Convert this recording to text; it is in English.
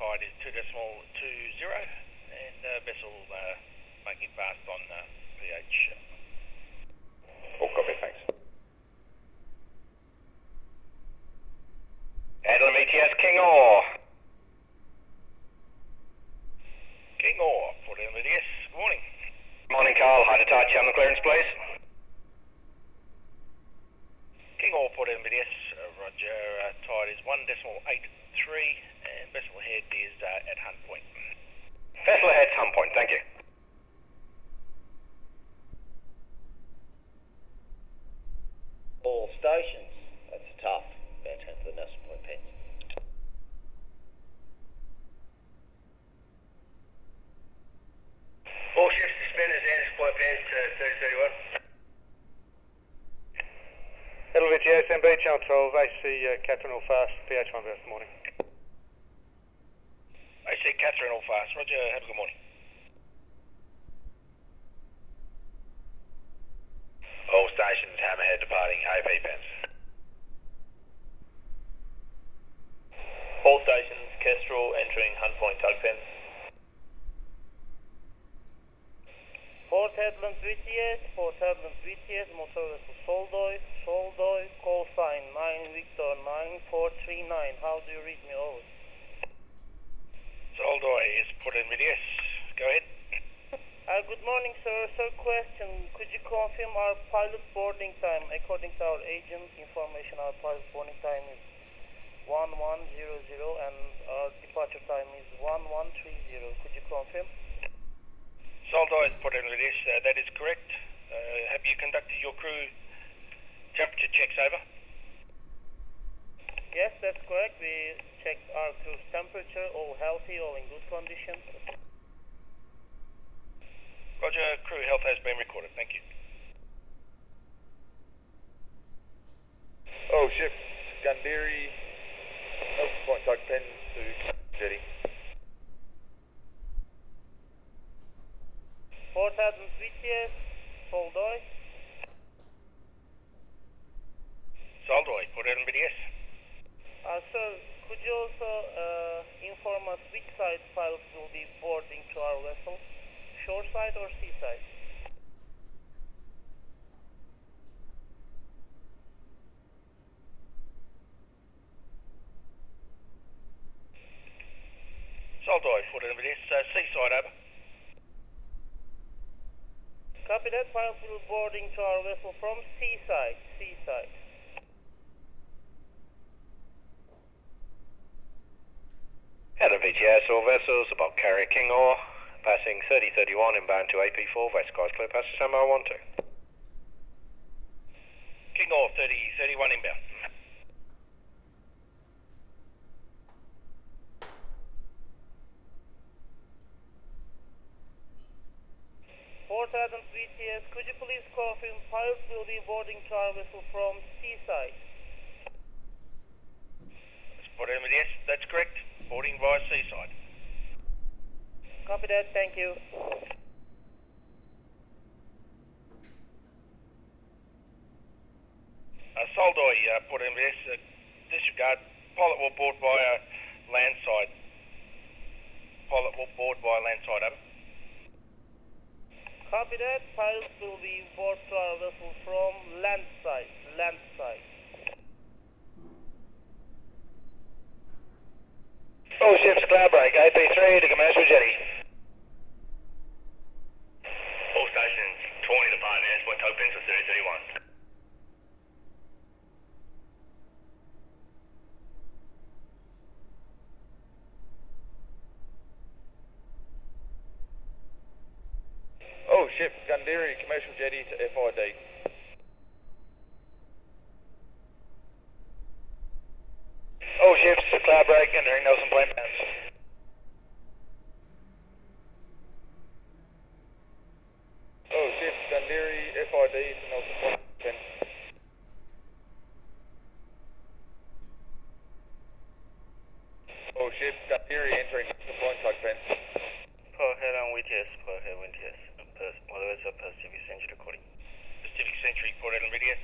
tide is 2.20 and vessel making fast on PH. All copy, thanks. Hedland ETS King Ore. King Ore, Port Hedland ETS, good morning. Morning, Carl. High to tide channel clearance, please. King Ore, Port Hedland ETS, roger, tide is 1.83 and vessel head is at Hunt Point. Vessel ahead, Hunt Point, thank you. All stations. That's tough. About 10 to the decimal point pence. All ships suspended, anti-supply pens to 3031. Hedland ETS, MB Channel 12, AC Catherine all fast, PH1 this morning. AC Catherine all fast, roger, have a good morning. All stations, Hammerhead departing, AP pens. All stations, Kestrel entering Hunt Point tug pens. Port Hedland VTS, motor vessel Soldoy, call sign 9 Victor 9439. How do you read me over? Soldoy is Port Hedland ETS, go ahead. Good morning, sir. Sir, question. Could you confirm our pilot boarding time? According to our agent information, our pilot boarding time is 1100 and our departure time is 1130. Could you confirm? Soldoy is Port Hedland ETS, that is correct. Have you conducted your crew temperature checks over? Yes, that's correct. We checked our crew's temperature, all healthy, all in good condition. Roger, crew health has been recorded, thank you. All ships, Gundiri, Open Point tug pen to jetty. Port Hedland VTS, Soldoy. Soldoy, Port Hedland ETS. Sir, could you also inform us which side pilots will be boarding to our vessel? Shore side or sea side? Soldoy, Port Hedland ETS, seaside over. Copy that. Pilot will be boarding to our vessel from seaside. Hedland VTS, all vessels, about carrier King Ore, passing 3031 inbound to AP4, West Skies clear, passage number 12. King Ore, 3031 inbound. Port Hedland VTS, could you please confirm pilots will be boarding to our vessel from seaside? Port Hedland ETS, that's correct. Boarding via seaside. Copy that, thank you. Soldoy, Port Hedland ETS, disregard. Pilot will board via landside. Pilot will board via landside, over. Copy that. Pilots will be board to our vessel from landside. All ships, cloud break, AP3 to commercial jetty. All stations, 20 departing, anti-supply tug pens to 3031. All ships, Gundiri, commercial jetty to FID. All ships, cloud break, entering Nelson Point pens. All ships, Gundiri, FID to Nelson Point pen. All ships, Gundiri entering Nelson Point tug pen. Port Hedland VTS, Pacific Century recording. Pacific Century, Port Hedland ETS.